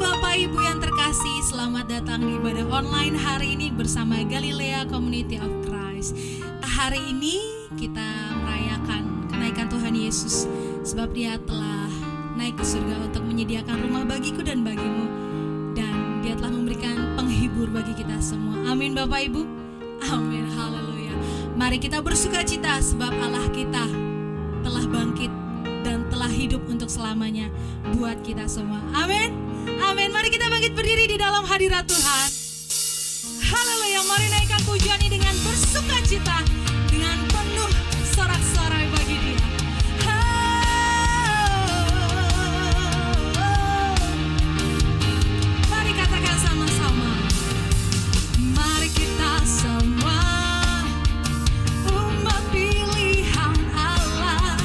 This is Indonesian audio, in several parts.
Bapak Ibu yang terkasih, selamat datang di ibadah online hari ini bersama Galilea Community of Christ. Hari ini kita merayakan kenaikan Tuhan Yesus, sebab Dia telah naik ke surga untuk menyediakan rumah bagiku dan bagimu, dan Dia telah memberikan penghibur bagi kita semua. Amin Bapak Ibu. Amin, haleluya. Mari kita bersuka cita sebab Allah kita telah bangkit dan telah hidup untuk selamanya buat kita semua. Amin. Amin. Mari kita bangkit berdiri di dalam hadirat Tuhan. Haleluya. Mari naikkan pujian ini dengan bersuka cita, dengan penuh sorak-sorai bagi Dia. Mari katakan sama-sama. Mari kita semua umat pilihan Allah,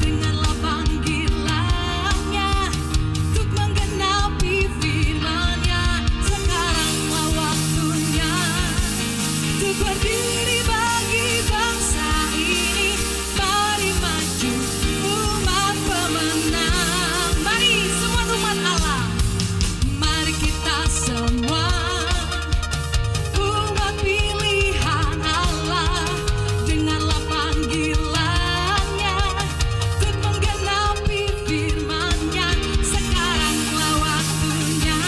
dengarlah panggilannya untuk menggenapi firman-Nya. Sekaranglah waktunya untuk berdiri bagi bangsa ini. Mari maju umat pemenang. Mari semua umat Allah. Mari kita semua umat pilihan Allah, dengarlah panggilannya untuk menggenapi firman-Nya. Sekaranglah waktunya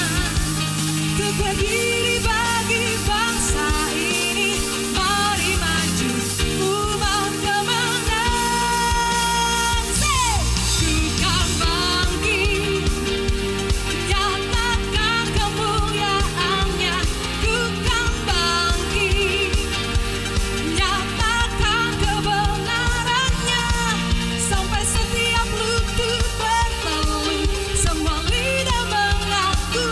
untuk berdiri bagi bangsa ini. Mari maju umat pemenang. Bukan bangkit, nyatakan kemuliaan-Nya. Bukan bangkit, nyatakan kebenaran-Nya. Sampai setiap lutut bertelut, semua lidah mengaku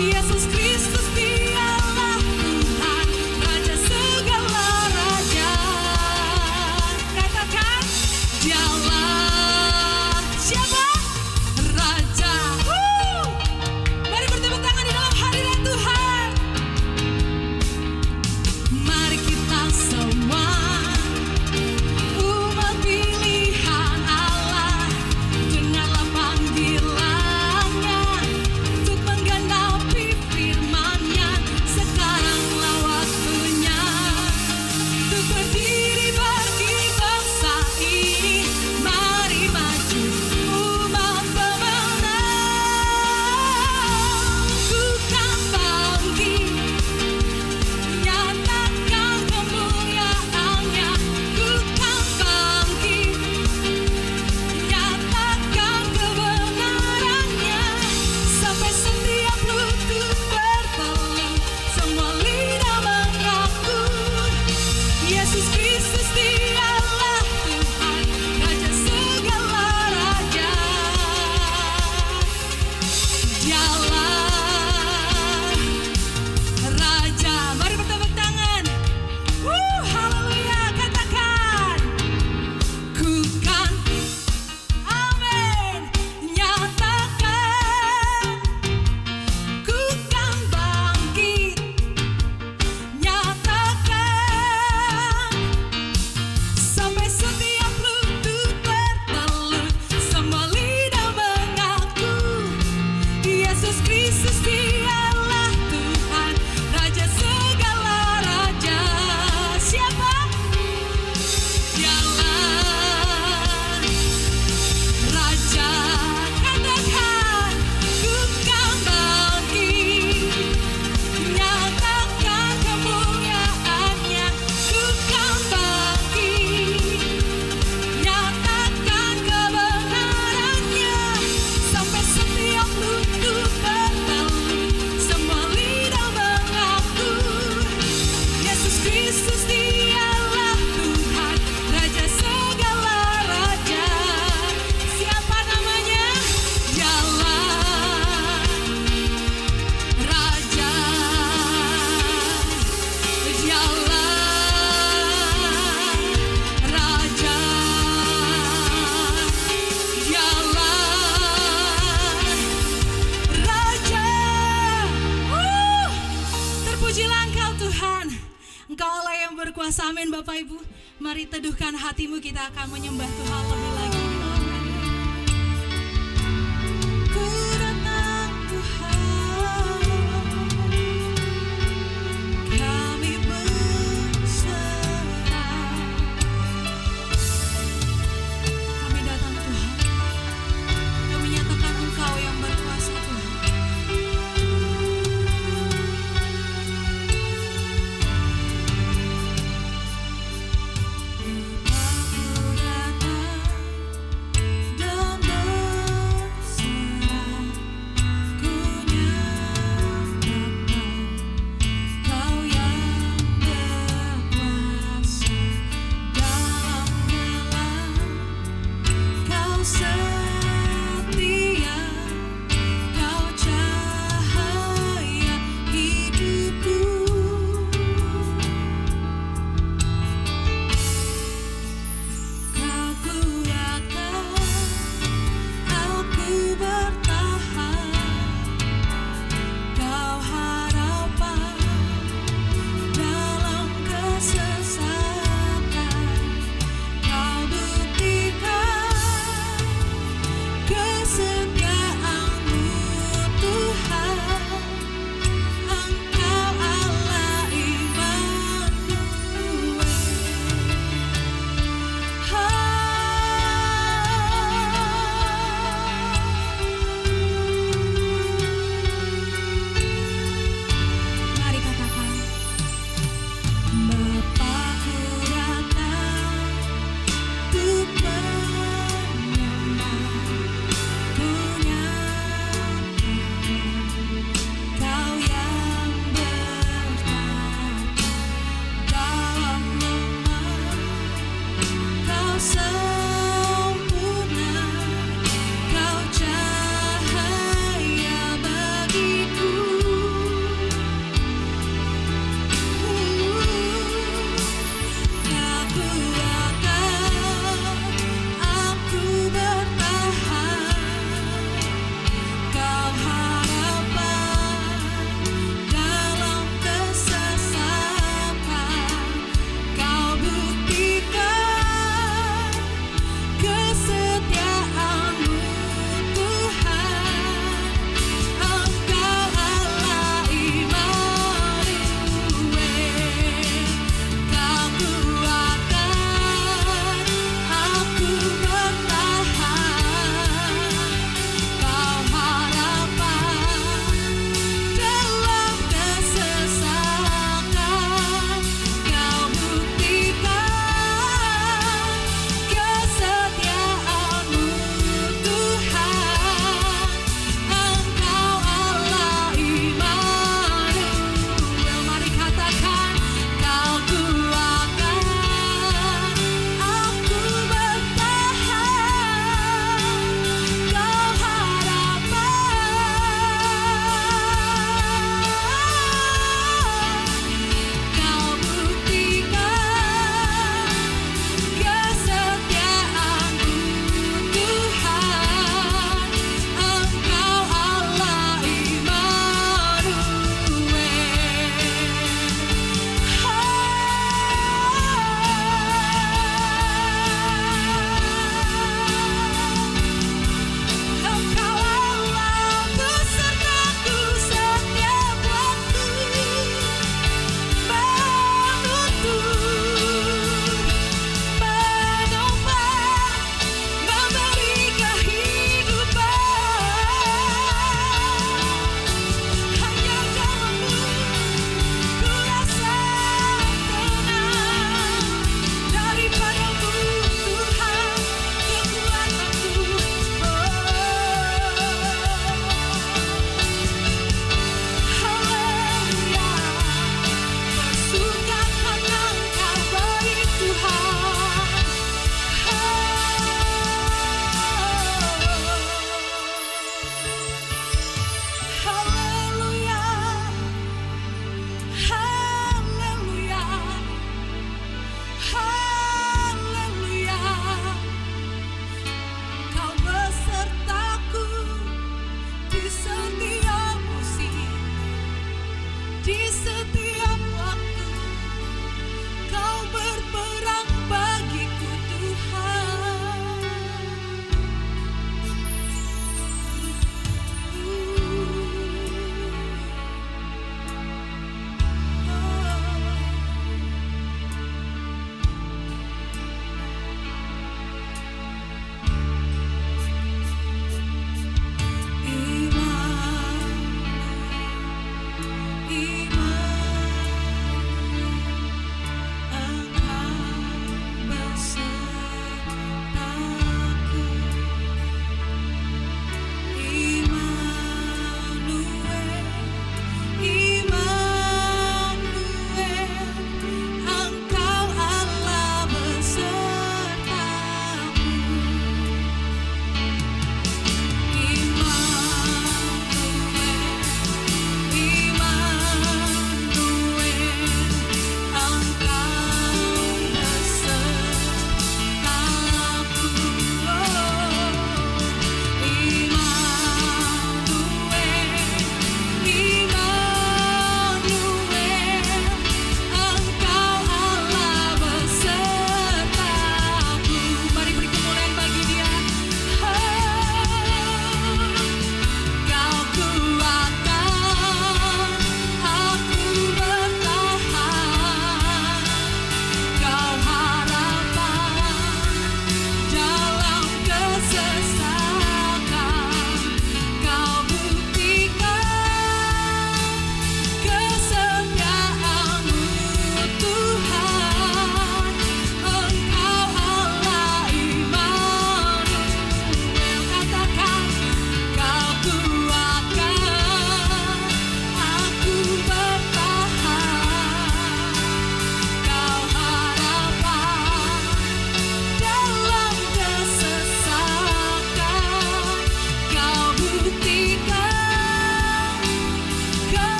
Yesus Kristus Dialah Tuhan, Raja segala raja. Katakan, Dialah siapa? Raja. Mari bertepuk tangan di dalam hadirat Tuhan. Mari kita semua umat pilihan Allah, dengarlah panggilannya untuk menggenapi firman-Nya. Sekaranglah waktunya untuk berdiri bagi bangsa ini. Mari maju umat pemenang. Bukan bangkit, nyatakan kemuliaan-Nya. Bukan bangkit, nyatakan kebenaran-Nya. Sampai setiap lutut bertelut, semua lidah mengaku Yesus Kristus Dialah Tuhan, Raja segala raja. Dialah Raja. Mari bertepuk tangan. Haleluya. Katakan, ku kan, amin, nyatakan, ku kan bangkit, nyatakan, sampai setiap lutut bertelut, semua lidah mengaku Yesus Kristus Dialah Tuhan, Raja segala raja. Siapa? Dialah Raja. Katakan, ku kan bangkit, nyatakan kemuliaan-Nya. Ku kan bangkit, nyatakan kebenaran-Nya. Sampai setiap lutut bertelut, semua lidah mengaku Yesus Kristus Dialah Tuhan, Raja segala raja. Siapa namanya? Dialah Raja. Dialah Raja. Dialah Raja. Terpujilah Engkau Tuhan. Engkau Allah yang berkuasa. Amin Bapak Ibu. Mari teduhkan hatimu, kita akan menyembah Tuhan lebih lagi di dalam hadirat. Ku datang Tuhan.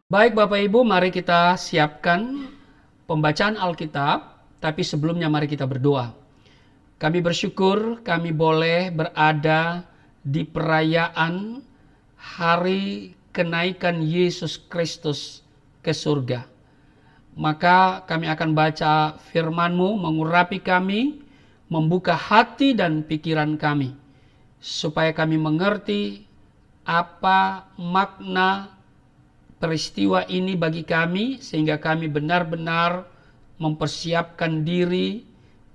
Baik Bapak Ibu, mari kita siapkan pembacaan Alkitab, tapi sebelumnya mari kita berdoa. Kami bersyukur kami boleh berada di perayaan hari kenaikan Yesus Kristus ke surga. Maka kami akan baca firman-Mu mengurapi kami, membuka hati dan pikiran kami, supaya kami mengerti apa makna peristiwa ini bagi kami, sehingga kami benar-benar mempersiapkan diri,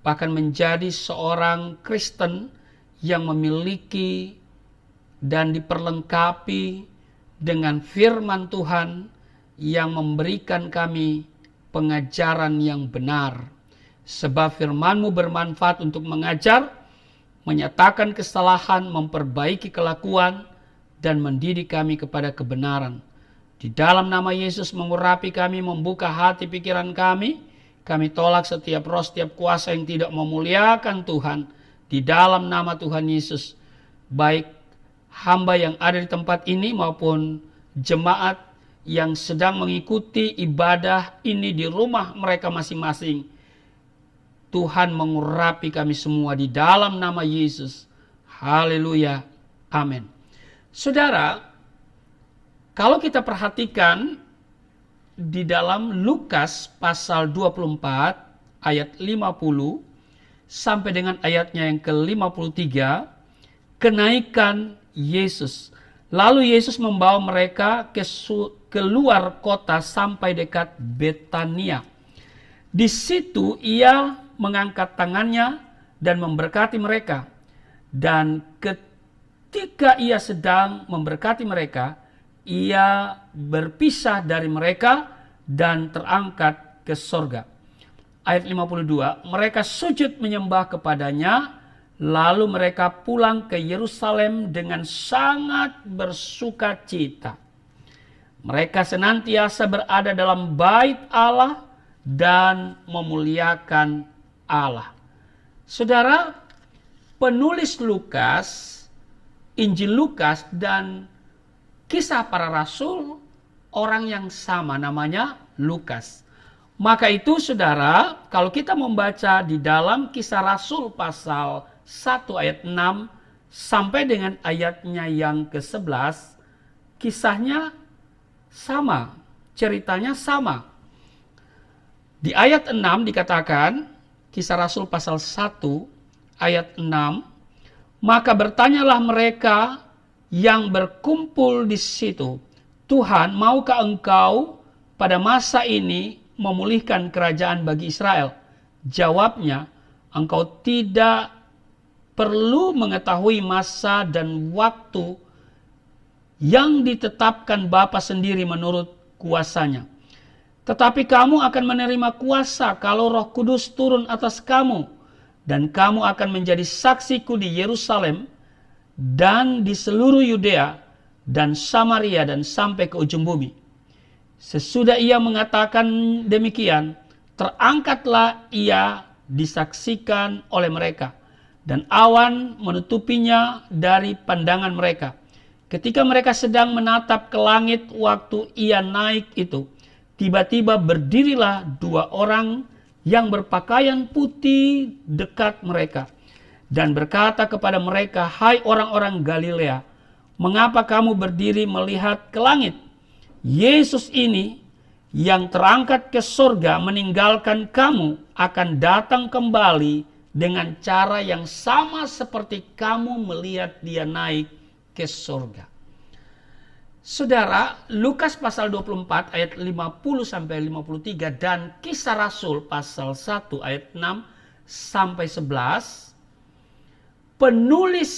bahkan menjadi seorang Kristen yang memiliki dan diperlengkapi dengan firman Tuhan yang memberikan kami pengajaran yang benar. Sebab firman-Mu bermanfaat untuk mengajar, menyatakan kesalahan, memperbaiki kelakuan, dan mendidik kami kepada kebenaran. Di dalam nama Yesus mengurapi kami, membuka hati pikiran kami. Kami tolak setiap roh, setiap kuasa yang tidak memuliakan Tuhan. Di dalam nama Tuhan Yesus, baik hamba yang ada di tempat ini maupun jemaat yang sedang mengikuti ibadah ini di rumah mereka masing-masing. Tuhan mengurapi kami semua di dalam nama Yesus. Haleluya. Amin. Saudara, kalau kita perhatikan di dalam Lukas pasal 24 ayat 50 sampai dengan ayatnya yang ke-53, kenaikan Yesus. Lalu Yesus membawa mereka keluar kota sampai dekat Betania. Di situ ia mengangkat tangannya dan memberkati mereka. Dan ketika ia sedang memberkati mereka, ia berpisah dari mereka dan terangkat ke sorga. Ayat 52, mereka sujud menyembah kepadanya, lalu mereka pulang ke Yerusalem dengan sangat bersuka cita. Mereka senantiasa berada dalam bait Allah dan memuliakan Allah. Saudara, penulis Lukas, Injil Lukas dan Kisah Para Rasul, orang yang sama, namanya Lukas. Maka itu saudara, kalau kita membaca di dalam Kisah Rasul pasal 1 ayat 6 sampai dengan ayatnya yang ke-11, kisahnya sama, ceritanya sama. Di ayat 6 dikatakan, Kisah Rasul pasal 1 ayat 6, maka bertanyalah mereka yang berkumpul di situ, Tuhan, maukah engkau pada masa ini memulihkan kerajaan bagi Israel? Jawabnya, engkau tidak perlu mengetahui masa dan waktu yang ditetapkan Bapa sendiri menurut kuasanya. Tetapi kamu akan menerima kuasa kalau Roh Kudus turun atas kamu, dan kamu akan menjadi saksiku di Yerusalem dan di seluruh Yudea dan Samaria dan sampai ke ujung bumi. Sesudah ia mengatakan demikian, terangkatlah ia disaksikan oleh mereka, dan awan menutupinya dari pandangan mereka. Ketika mereka sedang menatap ke langit waktu ia naik itu, tiba-tiba berdirilah dua orang yang berpakaian putih dekat mereka, dan berkata kepada mereka, hai orang-orang Galilea, mengapa kamu berdiri melihat ke langit? Yesus ini yang terangkat ke surga meninggalkan kamu akan datang kembali dengan cara yang sama seperti kamu melihat dia naik ke surga. Saudara, Lukas pasal 24 ayat 50 sampai 53 dan Kisah Rasul pasal 1 ayat 6 sampai 11, penulis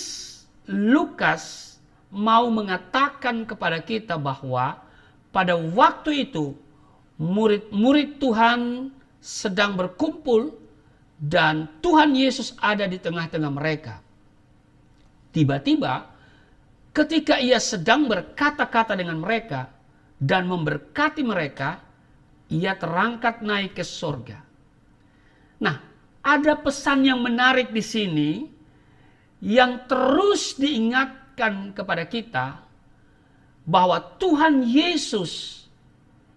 Lukas mau mengatakan kepada kita bahwa pada waktu itu murid-murid Tuhan sedang berkumpul dan Tuhan Yesus ada di tengah-tengah mereka. Tiba-tiba ketika ia sedang berkata-kata dengan mereka dan memberkati mereka, ia terangkat naik ke surga. Nah, ada pesan yang menarik di sini yang terus diingatkan kepada kita bahwa Tuhan Yesus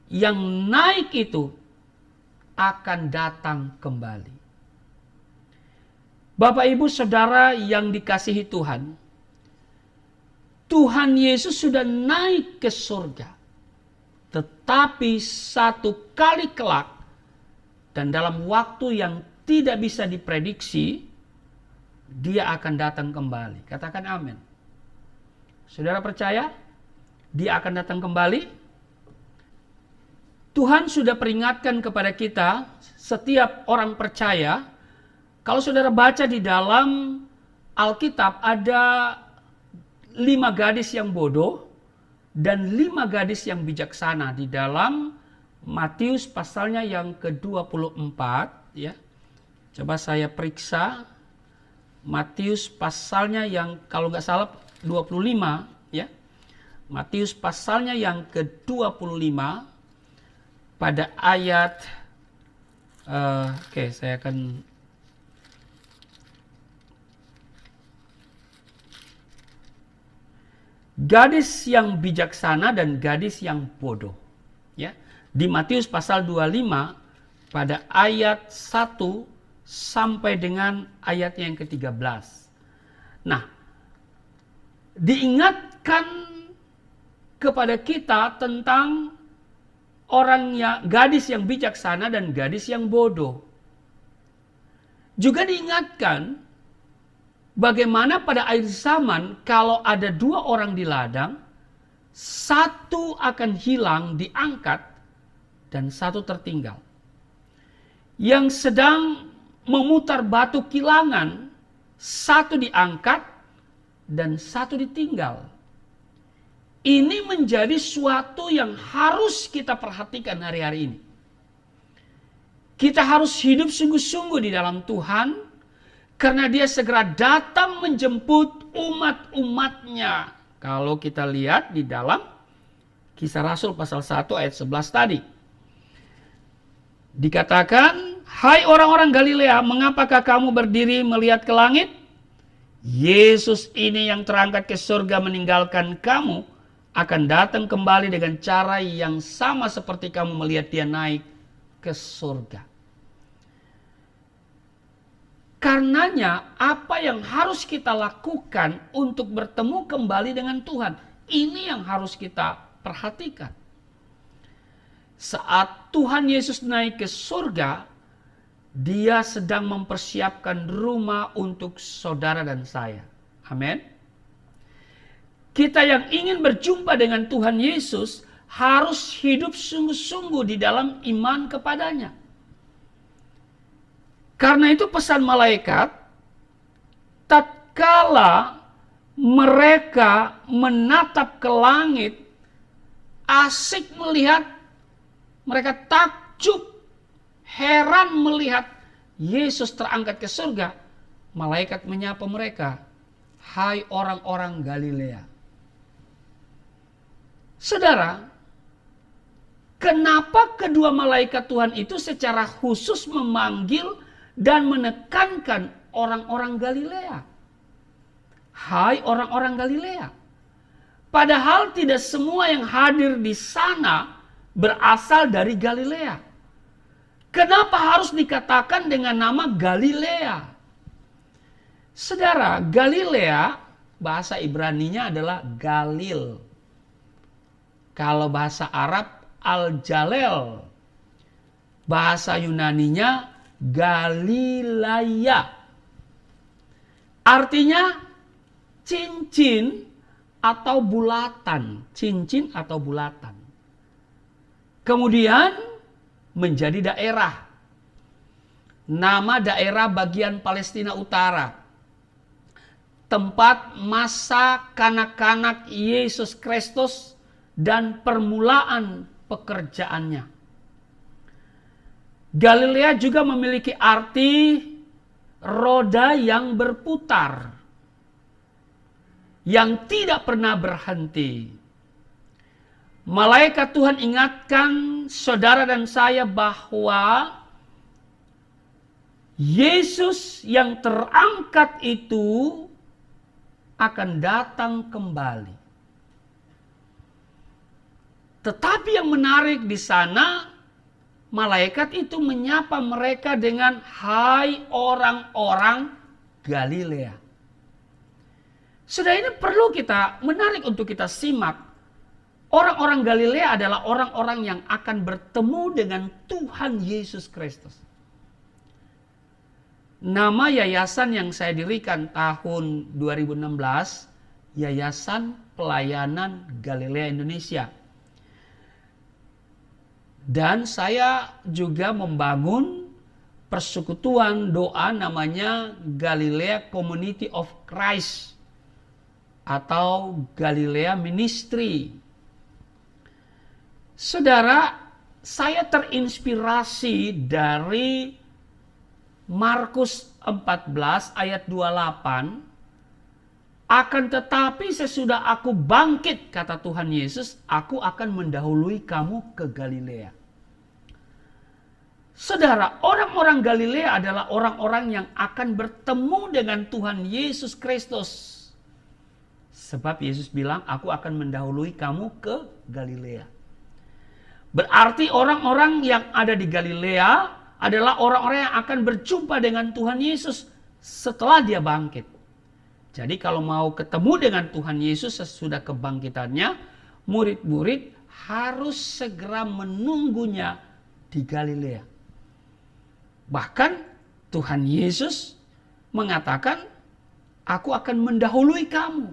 yang naik itu akan datang kembali. Bapak, Ibu, Saudara yang dikasihi Tuhan, Tuhan Yesus sudah naik ke surga. Tetapi satu kali kelak dan dalam waktu yang tidak bisa diprediksi, dia akan datang kembali. Katakan amin. Saudara percaya dia akan datang kembali? Tuhan sudah peringatkan kepada kita, setiap orang percaya. Kalau saudara baca di dalam Alkitab, ada 5 gadis yang bodoh dan 5 gadis yang bijaksana di dalam Matius pasalnya yang ke-24, ya. Coba saya periksa Matius pasalnya yang kalau nggak salah 25, ya. Matius pasalnya yang ke-25 pada ayat saya akan gadis yang bijaksana dan gadis yang bodoh, ya. Di Matius pasal 25 pada ayat 1 sampai dengan ayat yang ke-13. Nah, diingatkan kepada kita tentang gadis yang bijaksana dan gadis yang bodoh. Juga diingatkan bagaimana pada akhir zaman kalau ada 2 orang di ladang, satu akan hilang diangkat dan satu tertinggal. Yang sedang memutar batu kilangan, satu diangkat dan satu ditinggal. Ini menjadi suatu yang harus kita perhatikan hari-hari ini. Kita harus hidup sungguh-sungguh di dalam Tuhan, karena dia segera datang menjemput umat-umatnya. Kalau kita lihat di dalam Kisah Rasul pasal 1 ayat 11 tadi. Dikatakan, hai orang-orang Galilea, mengapakah kamu berdiri melihat ke langit? Yesus ini yang terangkat ke surga meninggalkan kamu, akan datang kembali dengan cara yang sama seperti kamu melihat dia naik ke surga. Karenanya apa yang harus kita lakukan untuk bertemu kembali dengan Tuhan? Ini yang harus kita perhatikan. Saat Tuhan Yesus naik ke surga, dia sedang mempersiapkan rumah untuk saudara dan saya. Amin. Kita yang ingin berjumpa dengan Tuhan Yesus harus hidup sungguh-sungguh di dalam iman kepadanya. Karena itu pesan malaikat, tatkala mereka menatap ke langit, asik melihat, mereka takjub, heran melihat Yesus terangkat ke surga. Malaikat menyapa mereka, hai orang-orang Galilea. Saudara, kenapa kedua malaikat Tuhan itu secara khusus memanggil dan menekankan orang-orang Galilea? Hai orang-orang Galilea. Padahal tidak semua yang hadir di sana berasal dari Galilea. Kenapa harus dikatakan dengan nama Galilea? Saudara, Galilea bahasa Ibraninya adalah Galil. Kalau bahasa Arab Al-Jalel. Bahasa Yunaninya Galilea. Artinya cincin atau bulatan. Cincin atau bulatan. Kemudian menjadi daerah. Nama daerah bagian Palestina Utara. Tempat masa kanak-kanak Yesus Kristus dan permulaan pekerjaannya. Galilea juga memiliki arti roda yang berputar, yang tidak pernah berhenti. Malaikat Tuhan ingatkan saudara dan saya bahwa Yesus yang terangkat itu akan datang kembali. Tetapi yang menarik di sana, malaikat itu menyapa mereka dengan hai orang-orang Galilea. Sudah, ini perlu kita menarik untuk kita simak. Orang-orang Galilea adalah orang-orang yang akan bertemu dengan Tuhan Yesus Kristus. Nama yayasan yang saya dirikan tahun 2016, Yayasan Pelayanan Galilea Indonesia. Dan saya juga membangun persekutuan doa namanya Galilea Community of Christ atau Galilea Ministry. Saudara, saya terinspirasi dari Markus 14 ayat 28. Akan tetapi sesudah aku bangkit, kata Tuhan Yesus, aku akan mendahului kamu ke Galilea. Saudara, orang-orang Galilea adalah orang-orang yang akan bertemu dengan Tuhan Yesus Kristus. Sebab Yesus bilang, aku akan mendahului kamu ke Galilea. Berarti orang-orang yang ada di Galilea adalah orang-orang yang akan berjumpa dengan Tuhan Yesus setelah dia bangkit. Jadi kalau mau ketemu dengan Tuhan Yesus sesudah kebangkitannya, murid-murid harus segera menunggunya di Galilea. Bahkan Tuhan Yesus mengatakan, aku akan mendahului kamu.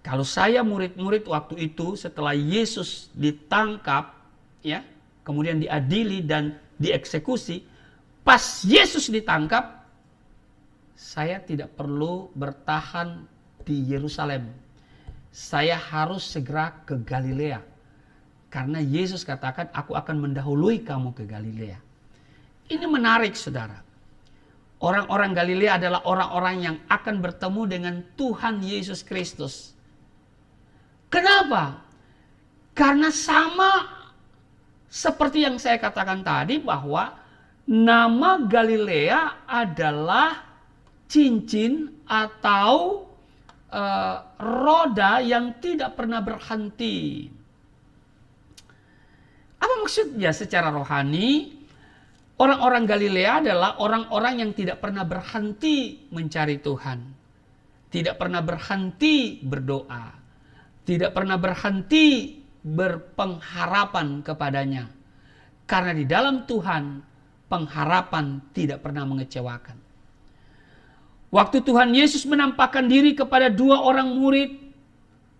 Kalau saya murid-murid waktu itu setelah Yesus ditangkap, ya, kemudian diadili dan dieksekusi, pas Yesus ditangkap, saya tidak perlu bertahan di Yerusalem. Saya harus segera ke Galilea. Karena Yesus katakan, aku akan mendahului kamu ke Galilea. Ini menarik, saudara. Orang-orang Galilea adalah orang-orang yang akan bertemu dengan Tuhan Yesus Kristus. Kenapa? Karena sama seperti yang saya katakan tadi, bahwa nama Galilea adalah cincin atau roda yang tidak pernah berhenti. Apa maksudnya secara rohani? Orang-orang Galilea adalah orang-orang yang tidak pernah berhenti mencari Tuhan. Tidak pernah berhenti berdoa. Tidak pernah berhenti berpengharapan kepadanya. Karena di dalam Tuhan, pengharapan tidak pernah mengecewakan. Waktu Tuhan Yesus menampakkan diri kepada dua orang murid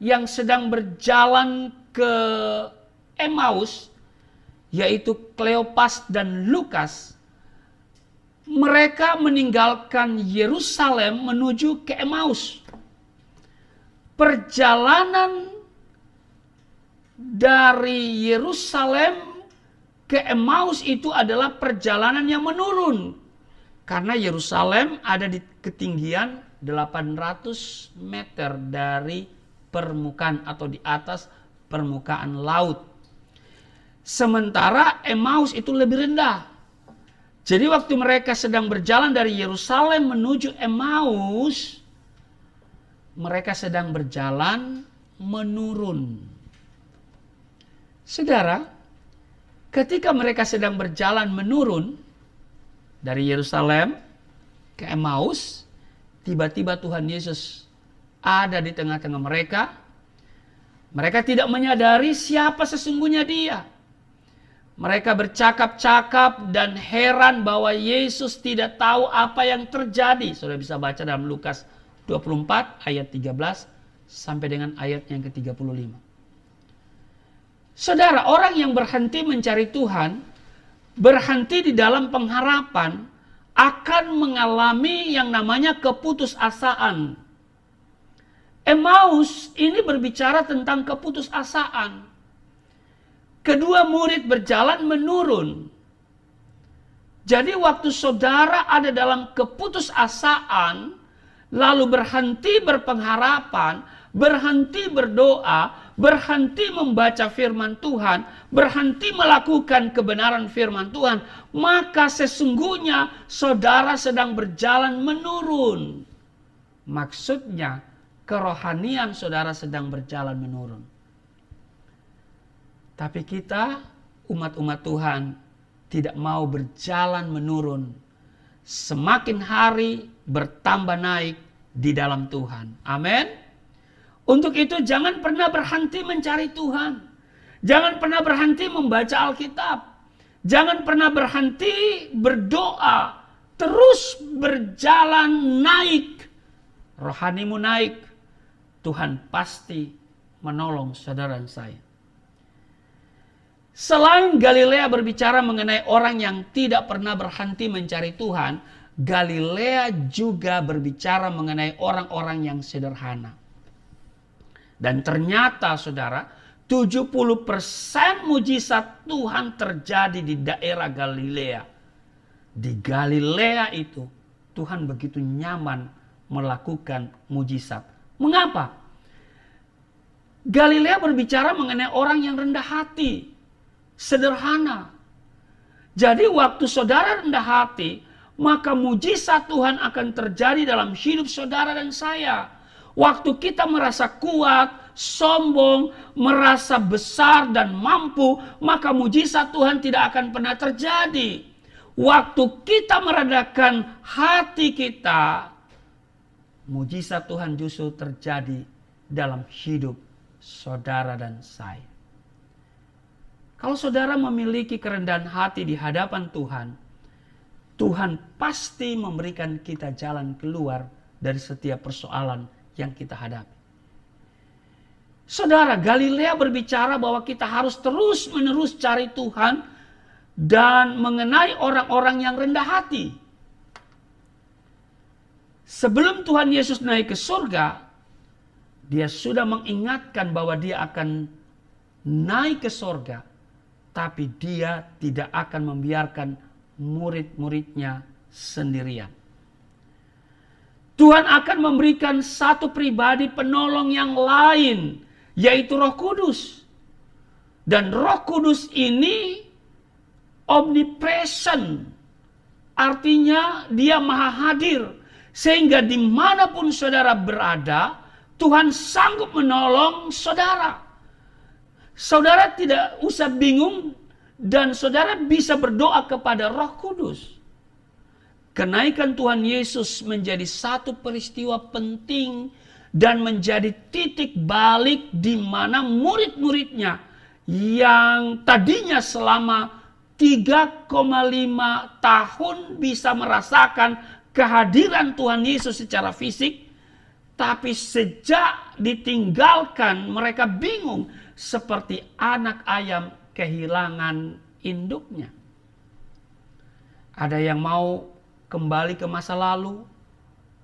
yang sedang berjalan ke Emmaus, yaitu Kleopas dan Lukas, mereka meninggalkan Yerusalem menuju ke Emmaus. Perjalanan dari Yerusalem ke Emmaus itu adalah perjalanan yang menurun. Karena Yerusalem ada di ketinggian 800 meter dari permukaan atau di atas permukaan laut. Sementara Emmaus itu lebih rendah. Jadi waktu mereka sedang berjalan dari Yerusalem menuju Emmaus, mereka sedang berjalan menurun. Saudara, ketika mereka sedang berjalan menurun dari Yerusalem ke Emmaus, tiba-tiba Tuhan Yesus ada di tengah-tengah mereka. Mereka tidak menyadari siapa sesungguhnya dia. Mereka bercakap-cakap dan heran bahwa Yesus tidak tahu apa yang terjadi. Saudara bisa baca dalam Lukas 24 ayat 13 sampai dengan ayat yang ke-35. Saudara, orang yang berhenti mencari Tuhan, berhenti di dalam pengharapan, akan mengalami yang namanya keputusasaan. Emmaus ini berbicara tentang keputusasaan. Kedua murid berjalan menurun. Jadi waktu saudara ada dalam keputusasaan, lalu berhenti berpengharapan, berhenti berdoa, berhenti membaca firman Tuhan, berhenti melakukan kebenaran firman Tuhan, maka sesungguhnya saudara sedang berjalan menurun. Maksudnya, kerohanian saudara sedang berjalan menurun. Tapi kita, umat-umat Tuhan, tidak mau berjalan menurun. Semakin hari bertambah naik di dalam Tuhan. Amin. Untuk itu jangan pernah berhenti mencari Tuhan. Jangan pernah berhenti membaca Alkitab. Jangan pernah berhenti berdoa. Terus berjalan naik. Rohanimu naik. Tuhan pasti menolong saudara dan saya. Selain Galilea berbicara mengenai orang yang tidak pernah berhenti mencari Tuhan, Galilea juga berbicara mengenai orang-orang yang sederhana. Dan ternyata saudara, 70% mujizat Tuhan terjadi di daerah Galilea. Di Galilea itu Tuhan begitu nyaman melakukan mujizat. Mengapa? Galilea berbicara mengenai orang yang rendah hati. Sederhana. Jadi waktu saudara rendah hati, maka mujizat Tuhan akan terjadi dalam hidup saudara dan saya. Waktu kita merasa kuat, sombong, merasa besar dan mampu, maka mujizat Tuhan tidak akan pernah terjadi. Waktu kita meredakan hati kita, mujizat Tuhan justru terjadi dalam hidup saudara dan saya. Kalau saudara memiliki kerendahan hati di hadapan Tuhan, Tuhan pasti memberikan kita jalan keluar dari setiap persoalan yang kita hadapi. Saudara, Galilea berbicara bahwa kita harus terus-menerus cari Tuhan dan mengenai orang-orang yang rendah hati. Sebelum Tuhan Yesus naik ke surga, dia sudah mengingatkan bahwa dia akan naik ke surga. Tapi dia tidak akan membiarkan murid-muridnya sendirian. Tuhan akan memberikan satu pribadi penolong yang lain, yaitu Roh Kudus. Dan Roh Kudus ini omnipresent, artinya dia maha hadir. Sehingga dimanapun saudara berada, Tuhan sanggup menolong saudara. Saudara tidak usah bingung dan saudara bisa berdoa kepada Roh Kudus. Kenaikan Tuhan Yesus menjadi satu peristiwa penting dan menjadi titik balik di mana murid-muridnya yang tadinya selama 3,5 tahun bisa merasakan kehadiran Tuhan Yesus secara fisik, tapi sejak ditinggalkan mereka bingung. Seperti anak ayam kehilangan induknya. Ada yang mau kembali ke masa lalu.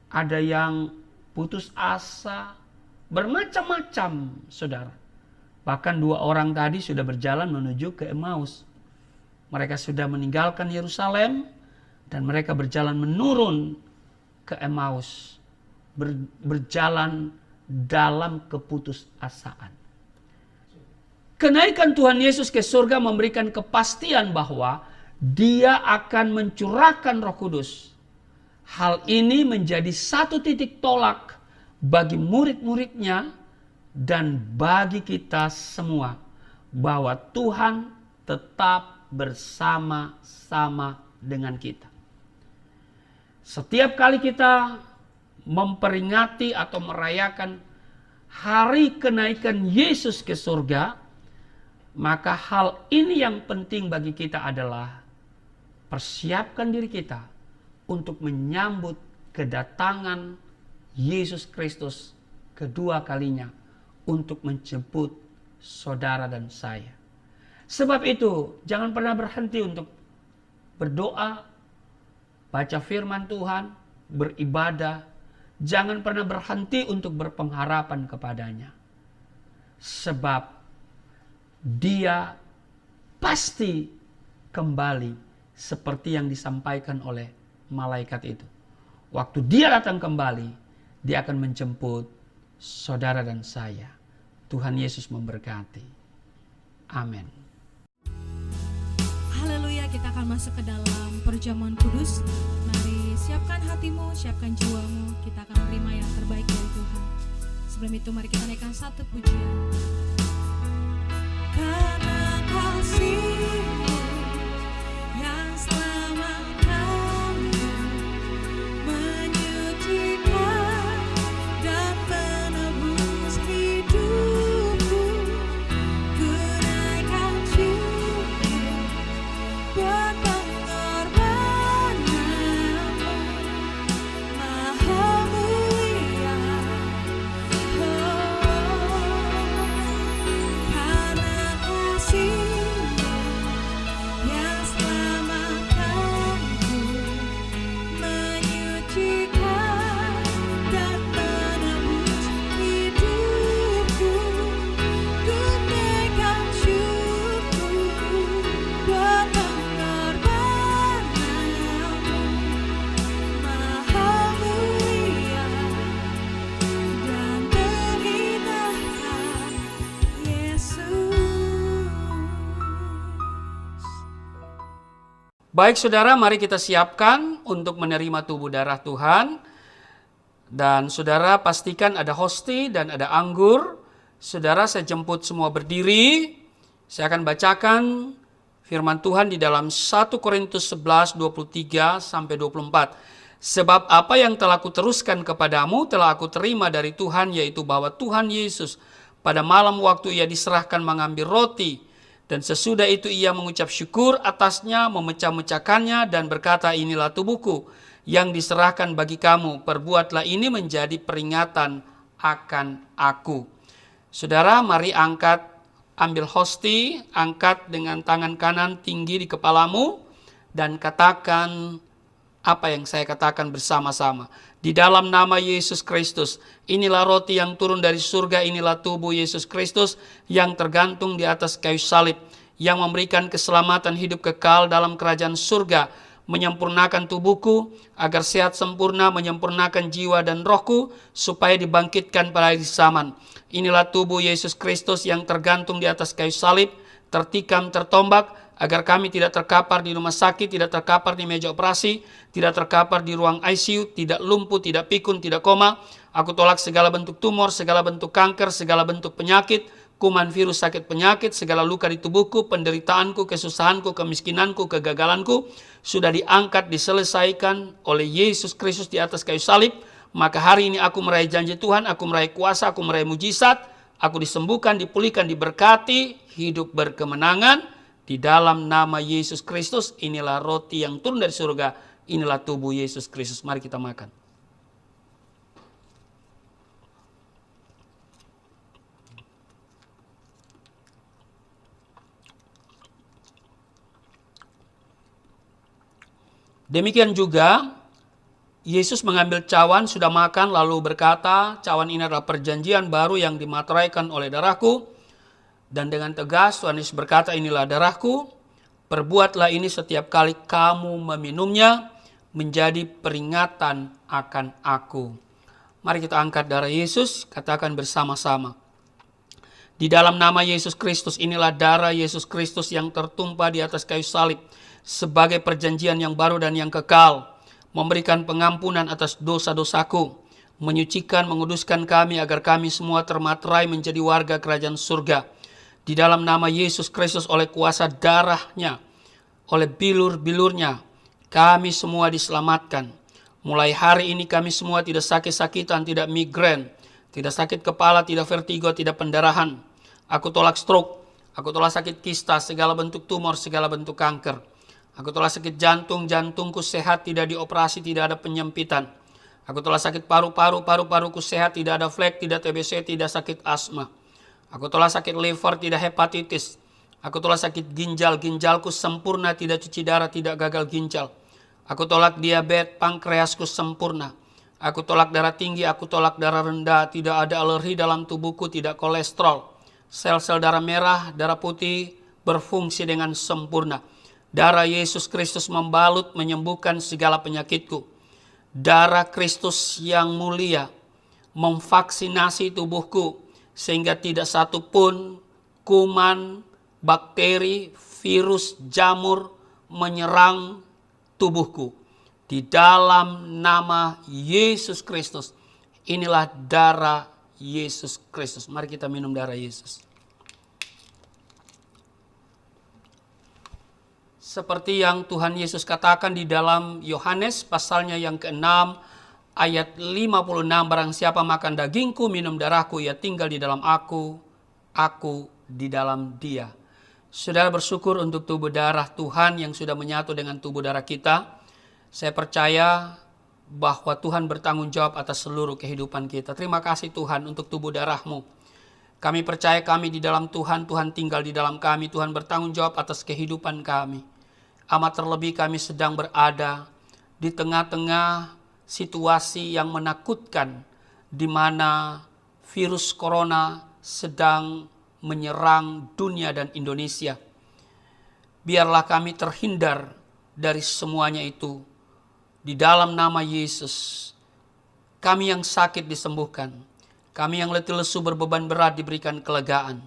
Ada yang putus asa. Bermacam-macam saudara. Bahkan 2 orang tadi sudah berjalan menuju ke Emmaus. Mereka sudah meninggalkan Yerusalem. Dan mereka berjalan menurun ke Emmaus. Berjalan dalam keputusasaan. Kenaikan Tuhan Yesus ke surga memberikan kepastian bahwa dia akan mencurahkan Roh Kudus. Hal ini menjadi satu titik tolak bagi murid-muridnya dan bagi kita semua. Bahwa Tuhan tetap bersama-sama dengan kita. Setiap kali kita memperingati atau merayakan hari kenaikan Yesus ke surga, maka hal ini yang penting bagi kita adalah persiapkan diri kita untuk menyambut kedatangan Yesus Kristus kedua kalinya untuk menjemput saudara dan saya. Sebab itu jangan pernah berhenti untuk berdoa, baca firman Tuhan, beribadah. Jangan pernah berhenti untuk berpengharapan kepadanya. Sebab dia pasti kembali seperti yang disampaikan oleh malaikat itu. Waktu dia datang kembali, dia akan menjemput saudara dan saya. Tuhan Yesus memberkati. Amin. Haleluya, kita akan masuk ke dalam perjamuan kudus. Mari siapkan hatimu, siapkan jiwamu. Kita akan menerima yang terbaik dari Tuhan. Sebelum itu mari kita naikkan satu pujian. Karena Baik saudara, mari kita siapkan untuk menerima tubuh darah Tuhan. Dan saudara pastikan ada hosti dan ada anggur. Saudara, saya jemput semua berdiri. Saya akan bacakan firman Tuhan di dalam 1 Korintus 11, 23 sampai 24. Sebab apa yang telah kuteruskan kepadamu telah aku terima dari Tuhan, yaitu bahwa Tuhan Yesus pada malam waktu ia diserahkan mengambil roti, dan sesudah itu ia mengucap syukur atasnya, memecah-mecahkannya dan berkata, inilah tubuhku yang diserahkan bagi kamu, perbuatlah ini menjadi peringatan akan aku. Saudara, mari ambil hosti, angkat dengan tangan kanan tinggi di kepalamu, dan katakan apa yang saya katakan bersama-sama. Di dalam nama Yesus Kristus, inilah roti yang turun dari surga, inilah tubuh Yesus Kristus yang tergantung di atas kayu salib, yang memberikan keselamatan hidup kekal dalam kerajaan surga, menyempurnakan tubuhku agar sehat sempurna, menyempurnakan jiwa dan rohku supaya dibangkitkan pada akhir zaman. Inilah tubuh Yesus Kristus yang tergantung di atas kayu salib, tertikam, tertombak, agar kami tidak terkapar di rumah sakit, tidak terkapar di meja operasi, tidak terkapar di ruang ICU, tidak lumpuh, tidak pikun, tidak koma. Aku tolak segala bentuk tumor, segala bentuk kanker, segala bentuk penyakit, kuman, virus, sakit penyakit, segala luka di tubuhku, penderitaanku, kesusahanku, kemiskinanku, kegagalanku, sudah diangkat, diselesaikan oleh Yesus Kristus di atas kayu salib. Maka hari ini aku meraih janji Tuhan, aku meraih kuasa, aku meraih mujizat, aku disembuhkan, dipulihkan, diberkati, hidup berkemenangan. Di dalam nama Yesus Kristus, inilah roti yang turun dari surga, inilah tubuh Yesus Kristus. Mari kita makan. Demikian juga, Yesus mengambil cawan, sudah makan, lalu berkata, cawan ini adalah perjanjian baru yang dimateraikan oleh darahku. Dan dengan tegas Tuhan Yesus berkata, inilah darahku, perbuatlah ini setiap kali kamu meminumnya, menjadi peringatan akan aku. Mari kita angkat darah Yesus, katakan bersama-sama. Di dalam nama Yesus Kristus, inilah darah Yesus Kristus yang tertumpah di atas kayu salib, sebagai perjanjian yang baru dan yang kekal, memberikan pengampunan atas dosa-dosaku, menyucikan, menguduskan kami agar kami semua termaterai menjadi warga kerajaan surga. Di dalam nama Yesus Kristus, oleh kuasa darahnya, oleh bilur-bilurnya, kami semua diselamatkan. Mulai hari ini kami semua tidak sakit-sakitan, tidak migrain, tidak sakit kepala, tidak vertigo, tidak pendarahan. Aku tolak stroke, aku tolak sakit kista, segala bentuk tumor, segala bentuk kanker. Aku tolak sakit jantung, jantungku sehat, tidak dioperasi, tidak ada penyempitan. Aku tolak sakit paru-paru, paru-paruku sehat, tidak ada flek, tidak TBC, tidak sakit asma. Aku tolak sakit liver, tidak hepatitis. Aku tolak sakit ginjal, ginjalku sempurna, tidak cuci darah, tidak gagal ginjal. Aku tolak diabetes, pankreasku sempurna. Aku tolak darah tinggi, aku tolak darah rendah, tidak ada alergi dalam tubuhku, tidak kolesterol. Sel-sel darah merah, darah putih berfungsi dengan sempurna. Darah Yesus Kristus membalut, menyembuhkan segala penyakitku. Darah Kristus yang mulia memvaksinasi tubuhku, sehingga tidak satu pun kuman, bakteri, virus, jamur menyerang tubuhku. Di dalam nama Yesus Kristus, inilah darah Yesus Kristus. Mari kita minum darah Yesus. Seperti yang Tuhan Yesus katakan di dalam Yohanes pasalnya yang ke-6 ayat 56, barang siapa makan dagingku, minum darahku, ia tinggal di dalam aku di dalam dia. Saudara bersyukur untuk tubuh darah Tuhan yang sudah menyatu dengan tubuh darah kita. Saya percaya bahwa Tuhan bertanggung jawab atas seluruh kehidupan kita. Terima kasih Tuhan untuk tubuh darah-Mu. Kami percaya kami di dalam Tuhan, Tuhan tinggal di dalam kami, Tuhan bertanggung jawab atas kehidupan kami. Amat terlebih kami sedang berada di tengah-tengah situasi yang menakutkan, di mana virus corona sedang menyerang dunia dan Indonesia. Biarlah kami terhindar dari semuanya itu. Di dalam nama Yesus, kami yang sakit disembuhkan, kami yang letih lesu berbeban berat diberikan kelegaan.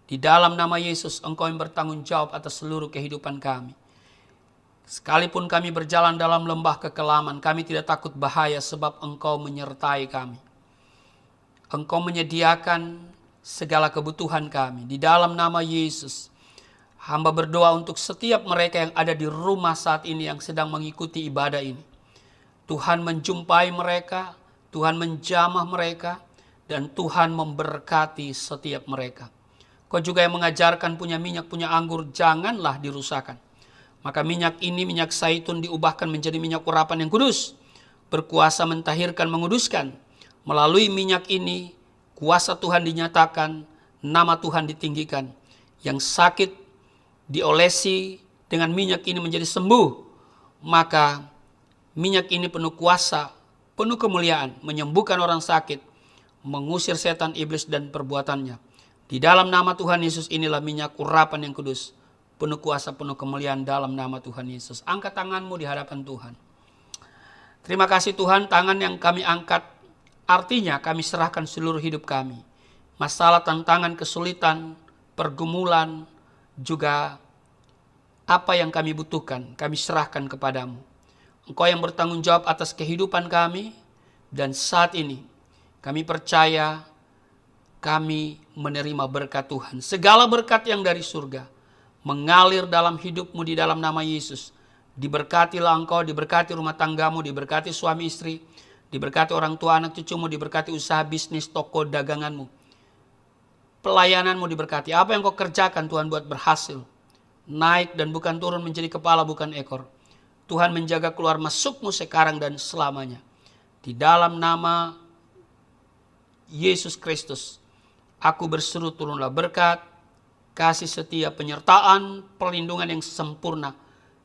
Di dalam nama Yesus, Engkau yang bertanggung jawab atas seluruh kehidupan kami. Sekalipun kami berjalan dalam lembah kekelaman, kami tidak takut bahaya sebab Engkau menyertai kami. Engkau menyediakan segala kebutuhan kami. Di dalam nama Yesus, hamba berdoa untuk setiap mereka yang ada di rumah saat ini yang sedang mengikuti ibadah ini. Tuhan menjumpai mereka, Tuhan menjamah mereka, dan Tuhan memberkati setiap mereka. Kau juga yang mengajarkan punya minyak, punya anggur, janganlah dirusakkan. Maka minyak ini, minyak zaitun diubahkan menjadi minyak urapan yang kudus, berkuasa mentahirkan, menguduskan. Melalui minyak ini, kuasa Tuhan dinyatakan, nama Tuhan ditinggikan. Yang sakit diolesi dengan minyak ini menjadi sembuh. Maka minyak ini penuh kuasa, penuh kemuliaan, menyembuhkan orang sakit, mengusir setan, iblis, dan perbuatannya. Di dalam nama Tuhan Yesus inilah minyak urapan yang kudus, penuh kuasa, penuh kemuliaan dalam nama Tuhan Yesus. Angkat tanganmu di hadapan Tuhan. Terima kasih Tuhan, tangan yang kami angkat, artinya kami serahkan seluruh hidup kami. Masalah, tantangan, kesulitan, pergumulan, juga apa yang kami butuhkan, kami serahkan kepadamu. Engkau yang bertanggung jawab atas kehidupan kami, dan saat ini kami percaya kami menerima berkat Tuhan. Segala berkat yang dari surga mengalir dalam hidupmu di dalam nama Yesus. Diberkatilah engkau, diberkati rumah tanggamu, diberkati suami istri, diberkati orang tua anak cucumu, diberkati usaha bisnis, toko daganganmu. Pelayananmu diberkati. Apa yang kau kerjakan Tuhan buat berhasil. Naik dan bukan turun, menjadi kepala bukan ekor. Tuhan menjaga keluar masukmu sekarang dan selamanya. Di dalam nama Yesus Kristus, aku berseru turunlah berkat, kasih setia, penyertaan, perlindungan yang sempurna,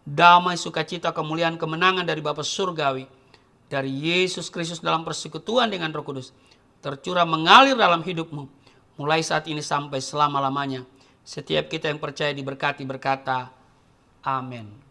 damai, sukacita, kemuliaan, kemenangan dari Bapa Surgawi, dari Yesus Kristus dalam persekutuan dengan Roh Kudus, tercurah mengalir dalam hidupmu, mulai saat ini sampai selama-lamanya. Setiap kita yang percaya diberkati berkata, amin.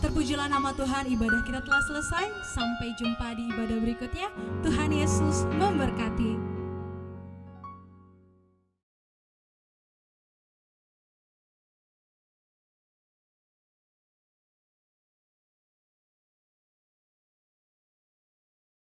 Terpujilah nama Tuhan, ibadah kita telah selesai. Sampai jumpa di ibadah berikutnya. Tuhan Yesus memberkati.